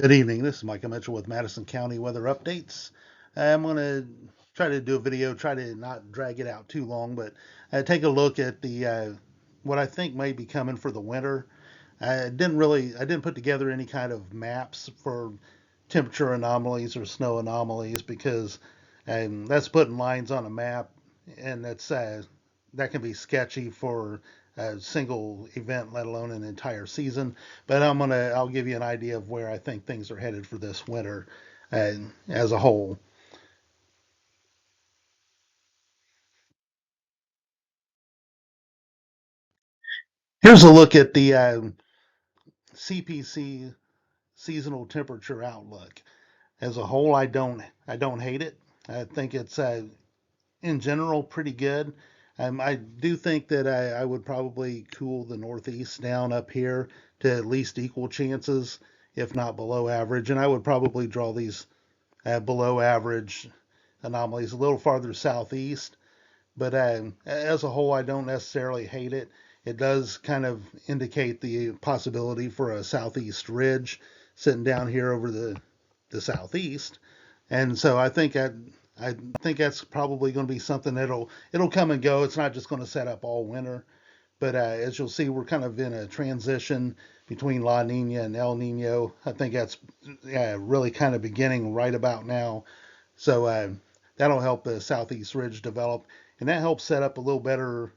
Good evening. This is Michael Mitchell with Madison County Weather Updates. I'm going to try to do a video, try to not drag it out too long, but take a look at the what I think may be coming for the winter. I didn't put together any kind of maps for temperature anomalies or snow anomalies because that's putting lines on a map, and that can be sketchy for a single event, let alone an entire season. But I'll give you an idea of where I think things are headed for this winter, as a whole. Here's a look at the CPC seasonal temperature outlook. As a whole, I don't hate it. I think it's in general pretty good. I do think that I would probably cool the Northeast down up here to at least equal chances, if not below average. And I would probably draw these below average anomalies a little farther southeast. But as a whole, I don't necessarily hate it. It does kind of indicate the possibility for a southeast ridge sitting down here over the southeast. And so I think that's probably going to be something it'll come and go. It's not just going to set up all winter, but as you'll see, we're kind of in a transition between La Nina and El Nino. I think that's really kind of beginning right about now. So that'll help the southeast ridge develop, and that helps set up a little better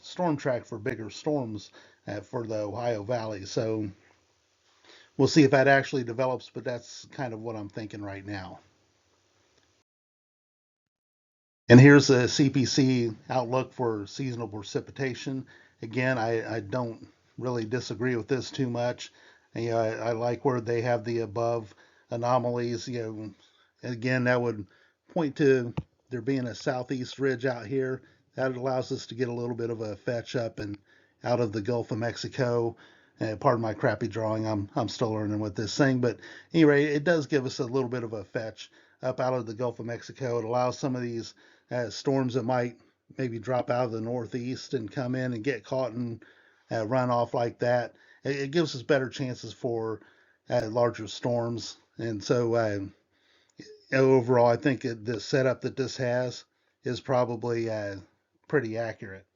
storm track for bigger storms for the Ohio Valley. So we'll see if that actually develops, but that's kind of what I'm thinking right now. And here's a CPC outlook for seasonal precipitation. Again, I don't really disagree with this too much. And, I like where they have the above anomalies. Again, that would point to there being a southeast ridge out here. That allows us to get a little bit of a fetch up and out of the Gulf of Mexico. Pardon my crappy drawing. I'm still learning with this thing, but anyway, it does give us a little bit of a fetch up out of the Gulf of Mexico. It allows some of these storms that might maybe drop out of the northeast and come in and get caught and run off like that. It gives us better chances for larger storms. And so overall, I think the setup that this has is probably pretty accurate.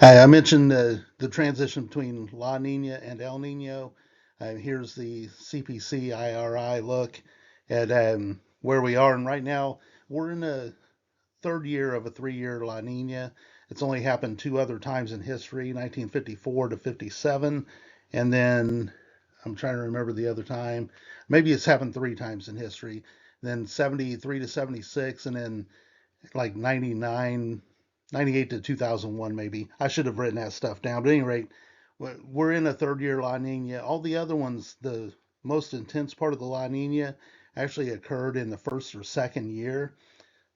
I mentioned the transition between La Nina and El Nino. Here's the CPC IRI look at where we are. And right now, we're in a third year of a 3 year La Nina. It's only happened two other times in history, 1954 to 57. And then I'm trying to remember the other time. Maybe it's happened three times in history. Then 73 to 76, and then like 99, 98 to 2001, maybe. I should have written that stuff down. But at any rate, we're in a third year La Nina. All the other ones, the most intense part of the La Nina actually occurred in the first or second year.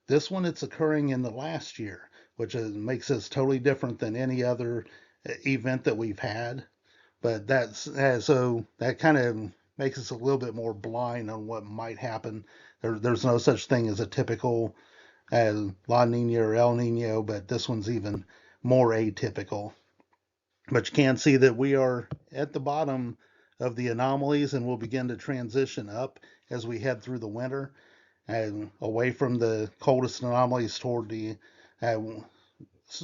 This one, it's occurring in the last year, which makes us totally different than any other event that we've had. But so that kind of makes us a little bit more blind on what might happen. There's no such thing as a typical La Nina or El Nino, but this one's even more atypical. But you can see that we are at the bottom of the anomalies, and we'll begin to transition up as we head through the winter and away from the coldest anomalies toward the uh,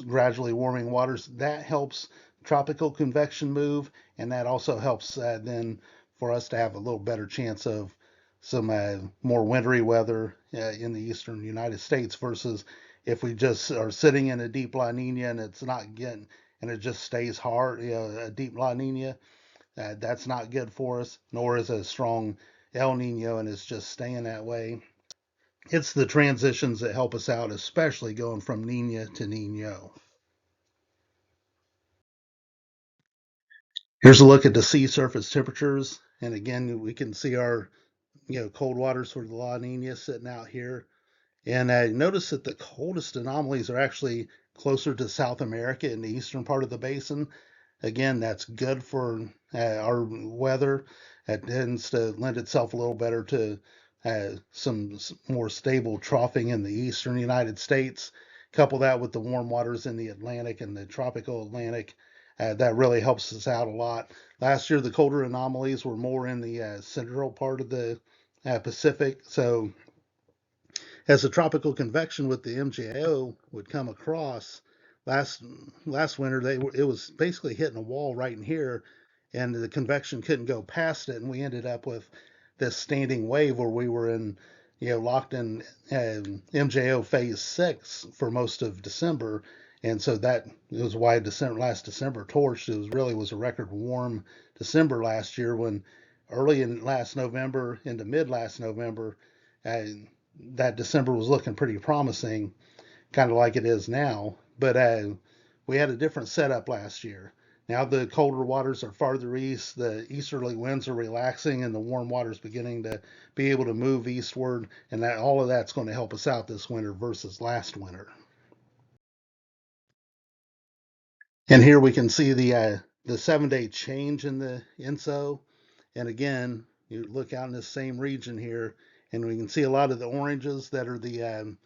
gradually warming waters. That helps tropical convection move, and that also helps then for us to have a little better chance of some more wintry weather in the eastern United States versus if we just are sitting in a deep La Nina and it's not getting and it just stays hard, a deep La Nina, that's not good for us, nor is a strong El Nino and it's just staying that way. It's the transitions that help us out, especially going from Nina to Nino. Here's a look at the sea surface temperatures. And again, we can see our cold waters for the La Nina sitting out here. And notice that the coldest anomalies are actually closer to South America in the eastern part of the basin. Again, that's good for our weather. It tends to lend itself a little better to some more stable troughing in the eastern United States. Couple that with the warm waters in the Atlantic and the tropical Atlantic. that really helps us out a lot. Last year, the colder anomalies were more in the central part of the Pacific. So, as the tropical convection with the MCWU would come across last last winter, it was basically hitting a wall right in here, and the convection couldn't go past it, and we ended up with this standing wave where we were in, locked in MJO phase 6 for most of December, and so that was why last December torched. It was a record warm December last year when early in last November into mid last November, uh, that December was looking pretty promising, kind of like it is now. But we had a different setup last year. Now the colder waters are farther east, the easterly winds are relaxing, and the warm waters beginning to be able to move eastward, and that all of that's going to help us out this winter versus last winter. And here we can see the 7 day change in the INSO. And again, you look out in this same region here, and we can see a lot of the oranges that are the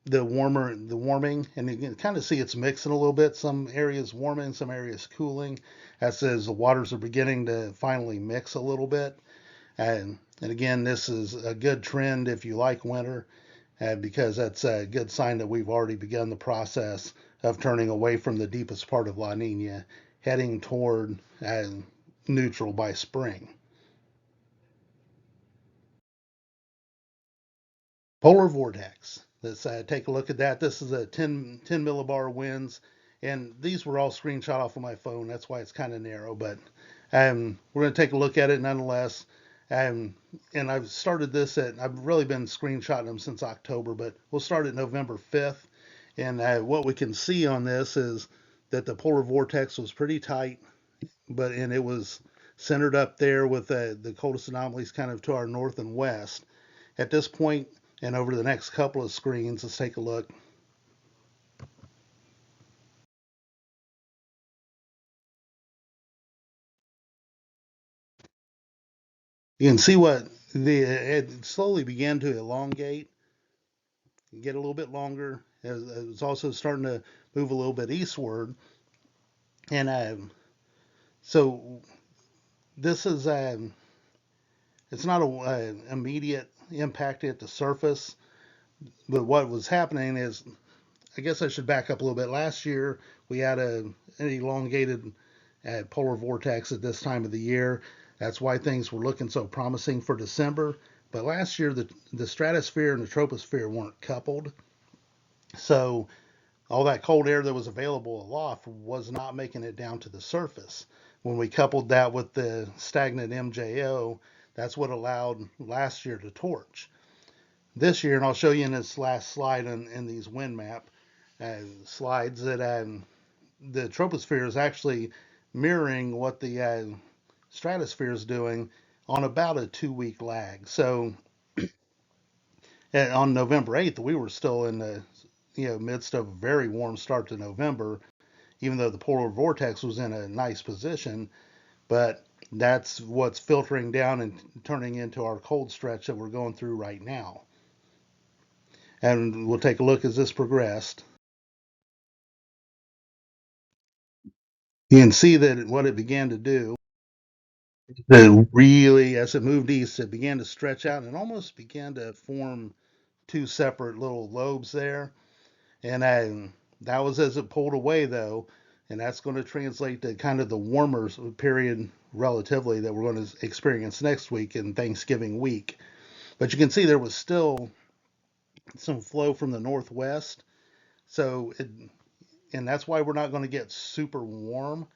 warming, and you can kind of see it's mixing a little bit. Some areas warming, some areas cooling. That says the waters are beginning to finally mix a little bit. And again, this is a good trend if you like winter, because that's a good sign that we've already begun the process of turning away from the deepest part of La Nina, heading toward neutral by spring. Polar vortex. Let's take a look at that. This is a 10 millibar winds, and these were all screenshot off of my phone. That's why it's kind of narrow, but we're going to take a look at it nonetheless. Um, and I've really been screenshotting them since October, but we'll start at November 5th. And what we can see on this is that the polar vortex was pretty tight, and it was centered up there with the coldest anomalies kind of to our north and west. At this point, and over the next couple of screens, let's take a look. You can see it slowly began to elongate, get a little bit longer. It's also starting to move a little bit eastward, and so this is it's not a immediate impact at the surface, but what was happening is, I guess I should back up a little bit. Last year we had an elongated polar vortex at this time of the year. That's why things were looking so promising for December. But last year, the stratosphere and the troposphere weren't coupled. So all that cold air that was available aloft was not making it down to the surface. When we coupled that with the stagnant MJO, that's what allowed last year to torch. This year, and I'll show you in this last slide in these wind map slides, that the troposphere is actually mirroring what the stratosphere is doing on about a 2 week lag. So on November 8th, we were still in the midst of a very warm start to November, even though the polar vortex was in a nice position. But that's what's filtering down and turning into our cold stretch that we're going through right now. And we'll take a look as this progressed. You can see that what it began to do, that really, as it moved east, it began to stretch out and almost began to form two separate little lobes there. And that was as it pulled away, though. And that's going to translate to kind of the warmer period relatively that we're going to experience next week and Thanksgiving week. But you can see there was still some flow from the northwest. So, and that's why we're not going to get super warm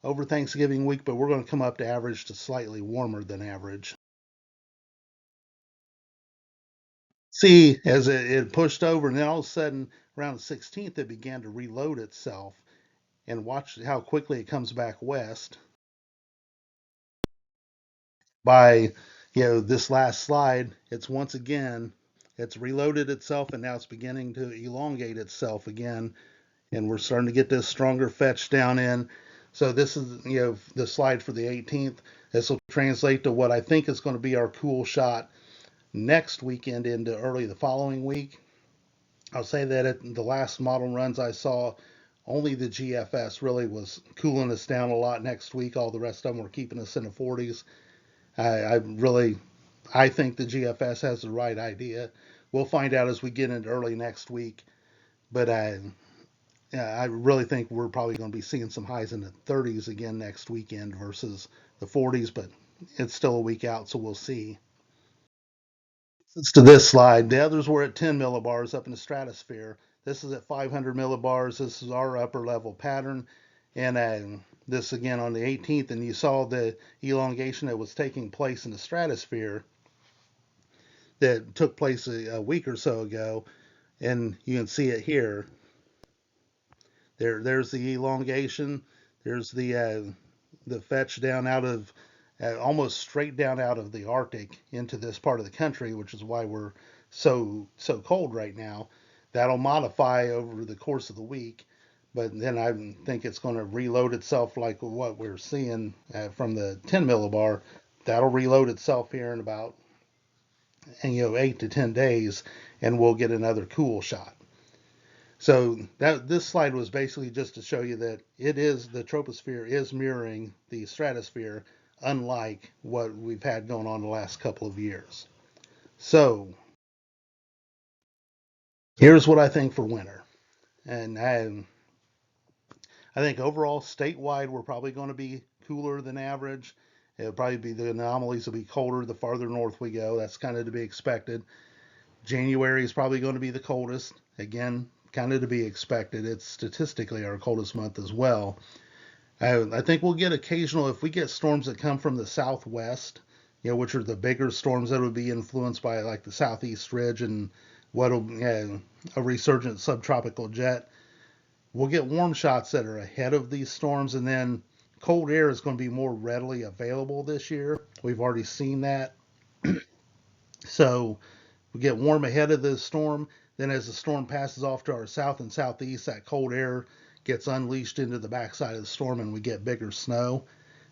over Thanksgiving week, but we're going to come up to average to slightly warmer than average. See, as it pushed over, and then all of a sudden, around the 16th, it began to reload itself. And watch how quickly it comes back west. By this last slide, it's once again, it's reloaded itself, and now it's beginning to elongate itself again, and we're starting to get this stronger fetch down in. So this is the slide for the 18th. This will translate to what I think is going to be our cool shot next weekend into early the following week. I'll say that at the last model runs I saw Only the GFS really was cooling us down a lot next week. All the rest of them were keeping us in the 40s. I think the GFS has the right idea. We'll find out as we get into early next week. But I really think we're probably going to be seeing some highs in the 30s again next weekend versus the 40s. But it's still a week out, so we'll see. It's to this slide. The others were at 10 millibars up in the stratosphere. This is at 500 millibars. This is our upper level pattern. And this again on the 18th, and you saw the elongation that was taking place in the stratosphere that took place a week or so ago. And you can see it here. There's the elongation. There's the fetch down out of almost straight down out of the Arctic into this part of the country, which is why we're so cold right now. That'll modify over the course of the week, but then I think it's going to reload itself like what we're seeing from the 10 millibar. That'll reload itself here in about 8 to 10 days, and we'll get another cool shot. So that this slide was basically just to show you that the troposphere is mirroring the stratosphere, unlike what we've had going on the last couple of years. So here's what I think for winter, and I think overall statewide we're probably going to be cooler than average. It'll probably be the anomalies will be colder the farther north we go. That's kind of to be expected. January is probably going to be the coldest. Again, kind of to be expected. It's statistically our coldest month as well. I think we'll get occasional, if we get storms that come from the southwest, which are the bigger storms that would be influenced by like the southeast ridge and what'll a resurgent subtropical jet. We'll get warm shots that are ahead of these storms, and then cold air is going to be more readily available this year. We've already seen that. So we get warm ahead of the storm. Then, as the storm passes off to our south and southeast, that cold air gets unleashed into the backside of the storm, and we get bigger snow.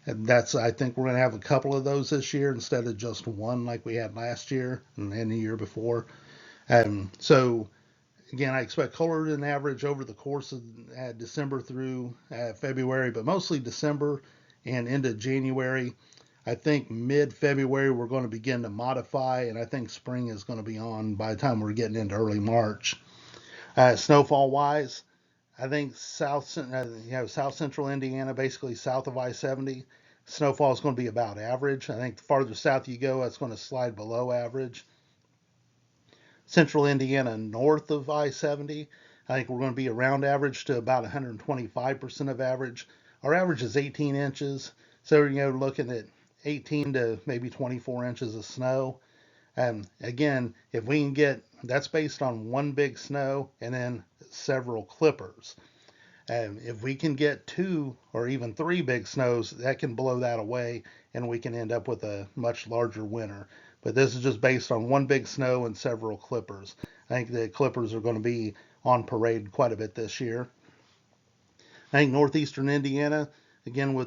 And I think we're going to have a couple of those this year instead of just one like we had last year and the year before. So, again, I expect colder than average over the course of December through February, but mostly December and into January. I think mid-February we're going to begin to modify, and I think spring is going to be on by the time we're getting into early March. Snowfall-wise, I think South Central Indiana, basically south of I-70, snowfall is going to be about average. I think the farther south you go, that's going to slide below average. Central Indiana north of I-70, I think we're going to be around average to about 125% of average. Our average is 18 inches, so looking at 18 to maybe 24 inches of snow. Again, if we can get, that's based on one big snow and then several clippers. If we can get two or even three big snows, that can blow that away, and we can end up with a much larger winter. But this is just based on one big snow and several clippers. I think the clippers are going to be on parade quite a bit this year. I think northeastern Indiana, again,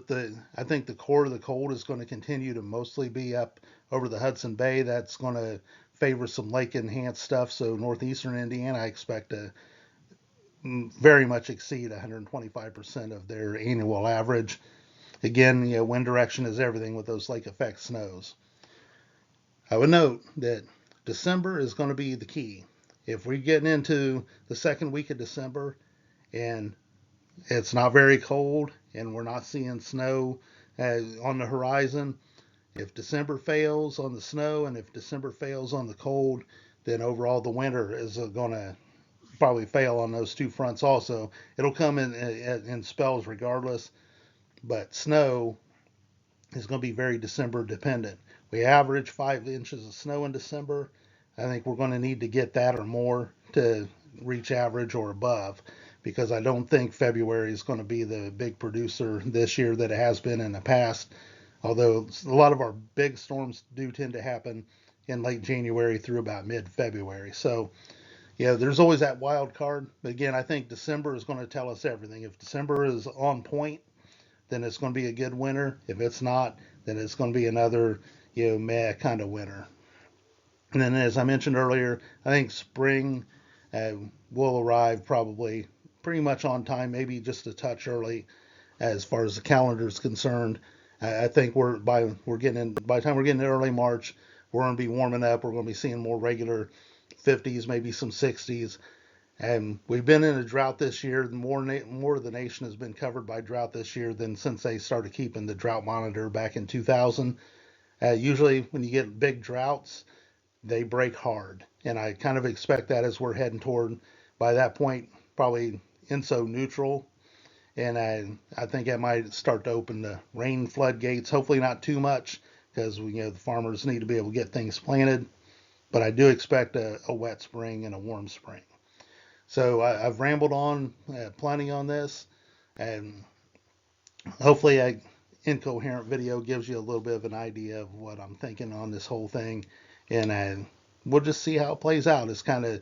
I think the core of the cold is going to continue to mostly be up over the Hudson Bay. That's going to favor some lake enhanced stuff. So northeastern Indiana, I expect to very much exceed 125% of their annual average. Again, wind direction is everything with those lake effect snows. I would note that December is going to be the key. If we're getting into the second week of December and it's not very cold and we're not seeing snow on the horizon, if December fails on the snow and if December fails on the cold, then overall the winter is going to probably fail on those two fronts also. It'll come in spells regardless, but snow is going to be very December dependent. We average 5 inches of snow in December. I think we're going to need to get that or more to reach average or above, because I don't think February is going to be the big producer this year that it has been in the past. Although a lot of our big storms do tend to happen in late January through about mid-February. So there's always that wild card. But again, I think December is going to tell us everything. If December is on point, then it's going to be a good winter. If it's not, then it's going to be another, meh kind of winter. And then, as I mentioned earlier, I think spring uh, will arrive probably pretty much on time, maybe just a touch early as far as the calendar is concerned. I think we're getting in, by the time we're getting to early March, we're going to be warming up. We're going to be seeing more regular 50s, maybe some 60s. And we've been in a drought this year. More of the nation has been covered by drought this year than since they started keeping the drought monitor back in 2000. Usually, when you get big droughts, they break hard, and I kind of expect that as we're heading toward, by that point, probably INSO neutral. And I think I might start to open the rain floodgates. Hopefully, not too much, because the farmers need to be able to get things planted. But I do expect a wet spring and a warm spring. So I've rambled on plenty on this, and hopefully a incoherent video gives you a little bit of an idea of what I'm thinking on this whole thing, and we'll just see how it plays out. It's kind of,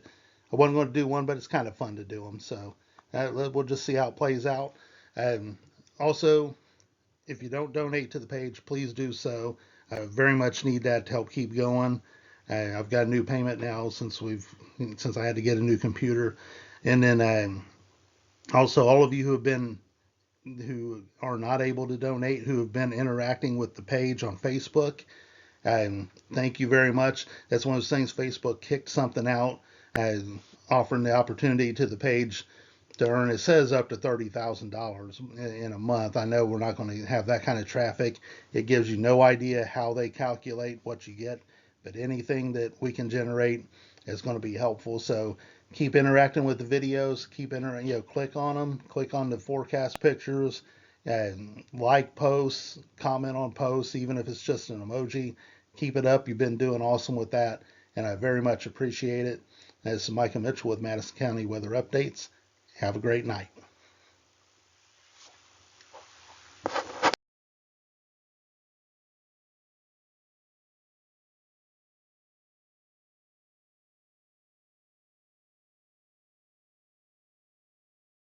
I wasn't going to do one, but it's kind of fun to do them. So we'll just see how it plays out. Also, if you don't donate to the page, please do so. I very much need that to help keep going. I've got a new payment now since I had to get a new computer, and then also all of you who are not able to donate, who have been interacting with the page on Facebook. Thank you very much. That's one of those things. Facebook kicked something out, offering the opportunity to the page to earn, it says, up to $30,000 in a month. I know we're not going to have that kind of traffic. It gives you no idea how they calculate what you get, but anything that we can generate is going to be helpful. So keep interacting with the videos. Click on them. Click on the forecast pictures. Like posts, comment on posts, even if it's just an emoji. Keep it up. You've been doing awesome with that, and I very much appreciate it. This is Micah Mitchell with Madison County Weather Updates. Have a great night.